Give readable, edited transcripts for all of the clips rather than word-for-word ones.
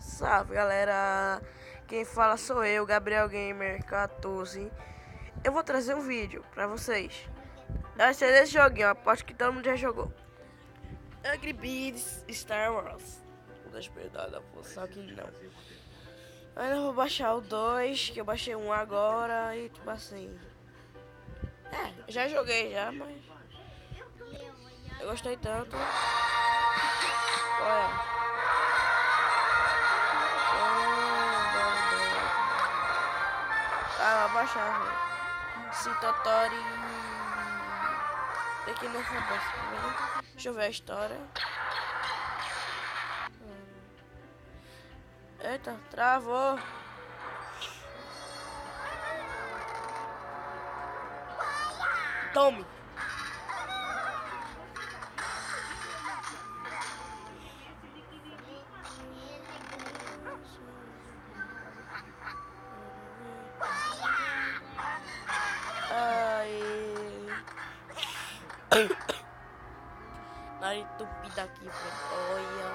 Salve galera, quem fala sou eu, Gabriel Gamer 14. Eu vou trazer um vídeo pra vocês. Vai ser desse joguinho, aposto que todo mundo já jogou. Angry Birds Star Wars. Vou despertar da função que não. Ainda vou baixar o 2, que eu baixei um agora e tipo assim. Já joguei já, mas eu gostei tanto. Olha. Ah, baixar, velho. Citotori. Tem que ir nessa bolsa, né? Deixa eu ver a história. Eita, travou. Tome. Nariz entupido aqui, velho. Olha,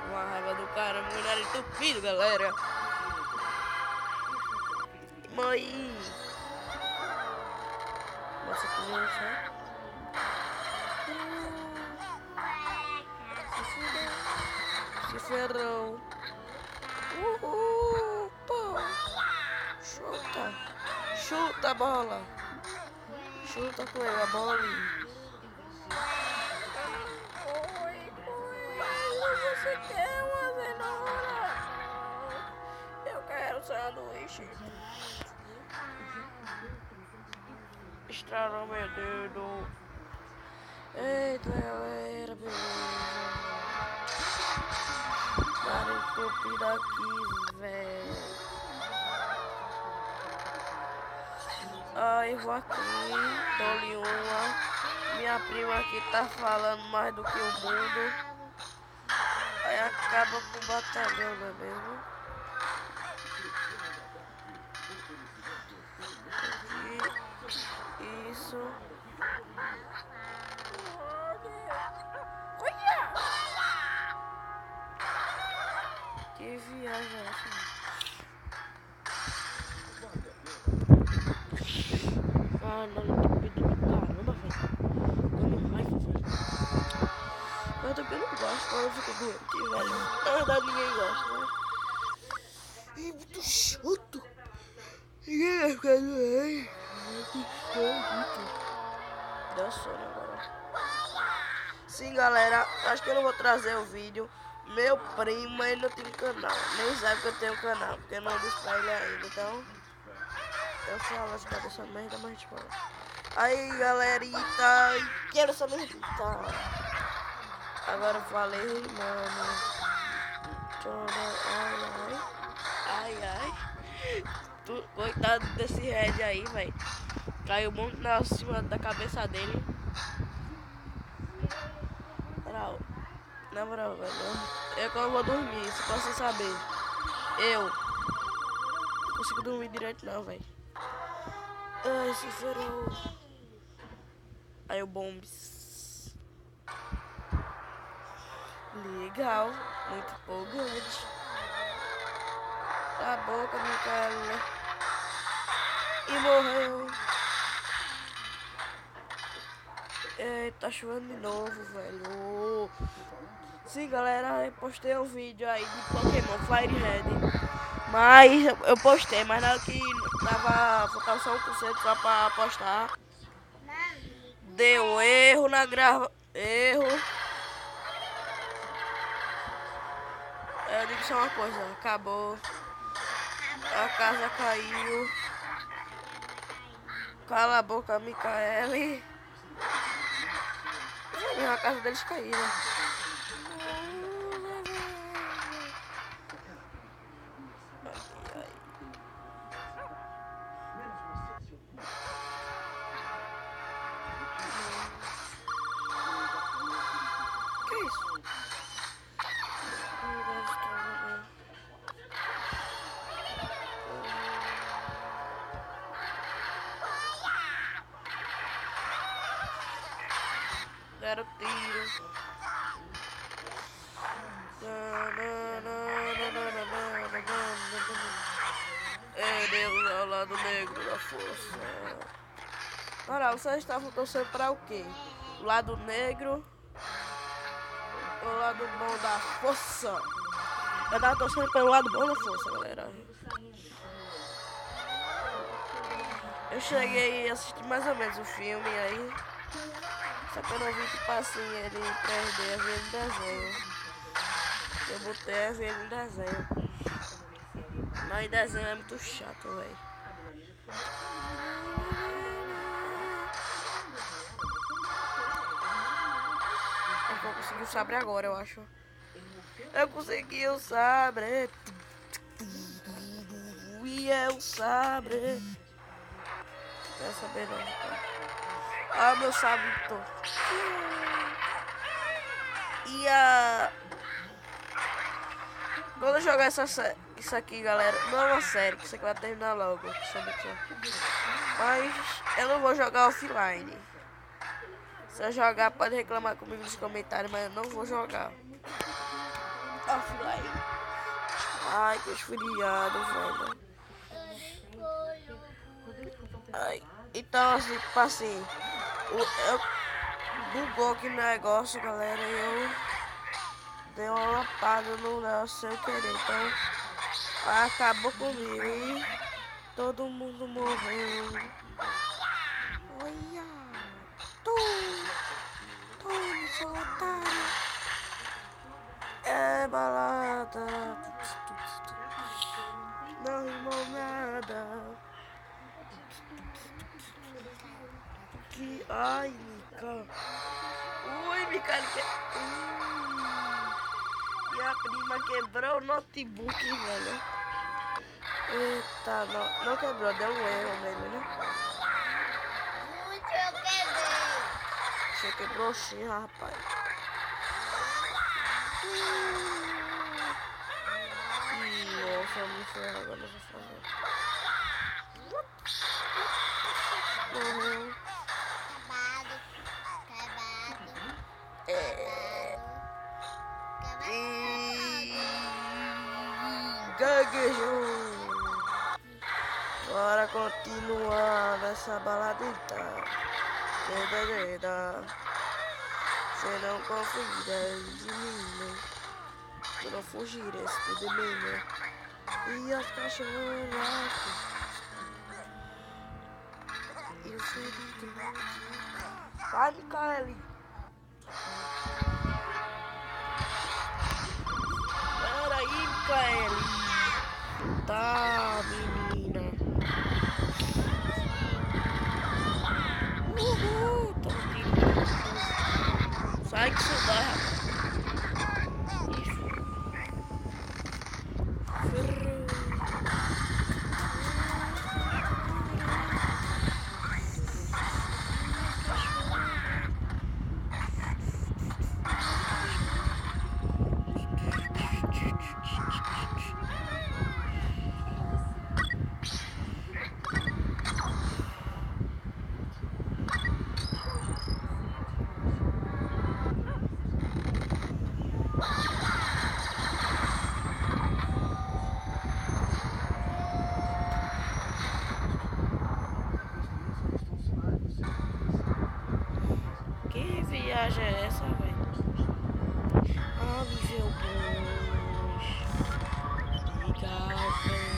uma raiva do caramba, meu nariz entupido, galera. Mãe. Nossa, que gente, né? Se ferrou. Pô. Chuta. Chuta a bola. Chuta com ele, a bola ali. Você quer uma cenoura? Eu quero sanduíche. Estralou meu dedo. Eita, galera, beleza. Cara entupido aqui, velho. Aí vou aqui, dou-lhe uma. Minha prima aqui tá falando mais do que o mundo. Aí acaba com o batalhão, não é mesmo? Aqui, isso. Olha! Que viagem é essa? Ah, não, entupido do caramba, velho. Dando raiva, velho. Eu também não gosto quando eu fico doente, velho. Na verdade, ninguém gosta, né? É muito chato. Ninguém vai ficar doente. Deu sono agora. Sim, galera, acho que eu não vou trazer o vídeo. Meu primo, ele não tem canal. Nem sabe que eu tenho canal, porque eu não disse pra ele ainda, então... Eu falo as coisas dessa merda, mas tipo... Aí, galerita, quero essa merdita. Agora eu falei, mano. Ai. Coitado desse Red aí, velho. Caiu muito na cima da cabeça dele. Na moral, velho. Eu que eu vou dormir, se posso saber. Eu não consigo dormir direito não, velho. Ai, se ferrou. Aí o Bombs. Legal, muito empolgante. Cala a boca, Micaela. E morreu. Tá chovendo de novo, velho. Sim, galera, eu postei um vídeo aí de Pokémon Fire Red. Mas eu postei, mas na hora que faltava só 1% só pra postar. Deu erro na erro. Eu digo só uma coisa, acabou. A casa caiu. Cala a boca, Micaele. A casa deles caiu, né? Que isso? Deram tiro. lado negro da força. Ora, vocês estavam torcendo para o quê? O lado negro ou o lado bom da força? Eu tava torcendo pelo lado bom da força, galera. Eu cheguei a assistir mais ou menos o filme aí. Só que eu não vi tipo assim ele perder a ver no desenho. Eu botei a ver no desenho. Mas desenho é muito chato, velho. Eu vou conseguir o sabre agora, eu acho. Eu consegui o sabre. E é o sabre. Quer saber não, tá? Ah, meu sabre tô. E a... Quando eu jogar isso aqui, galera, não é uma série, que isso aqui vai terminar logo. Mas eu não vou jogar offline. Se eu jogar, pode reclamar comigo nos comentários, mas eu não vou jogar offline. Ai, que esfriado, velho. Ai, então, assim, bugou aqui no negócio, galera, e eu dei uma lapada no negócio sem querer, então acabou comigo e todo mundo morreu. Olha, tome, seu otário. É balada, não rimou nada. Que... Ai, Mica. Ui, Mica. Minha prima quebrou o notebook, velho. Eita, não quebrou, deu um erro nele, né? Eu quebrei. Você quebrou sim, rapaz. Nossa, me ferro agora nessa fase. Morreu. Gaguejou. Bora continuar nessa baladita. Você não confia de mim, né? Eu não fugirás de mim, né? E as cachorras. Eu sei de tudo. Vai, Micaeli. Peraí, Micaeli. Tá, menina. Tô tirando. Sai que você dá, rapaz. Que viagem é essa, velho? Ah, me vê o bus. Legal, velho.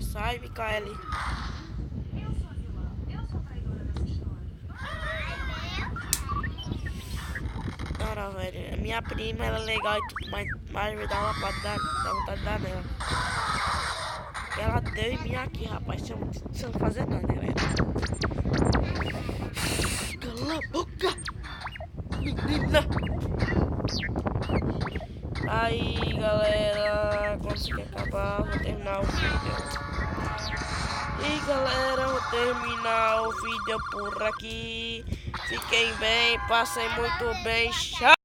Sai, Micaeli. Cara, velho, a minha prima, ela é legal e tudo, mas me dá uma parte da vontade de dar nela. Ela deu em mim aqui, rapaz, sem fazer nada, velho. Cala a boca, menina. Aí, galera, quando isso aqui acabar, vou terminar o vídeo. E galera, vou terminar o vídeo por aqui. Fiquem bem, passem muito bem. Tchau!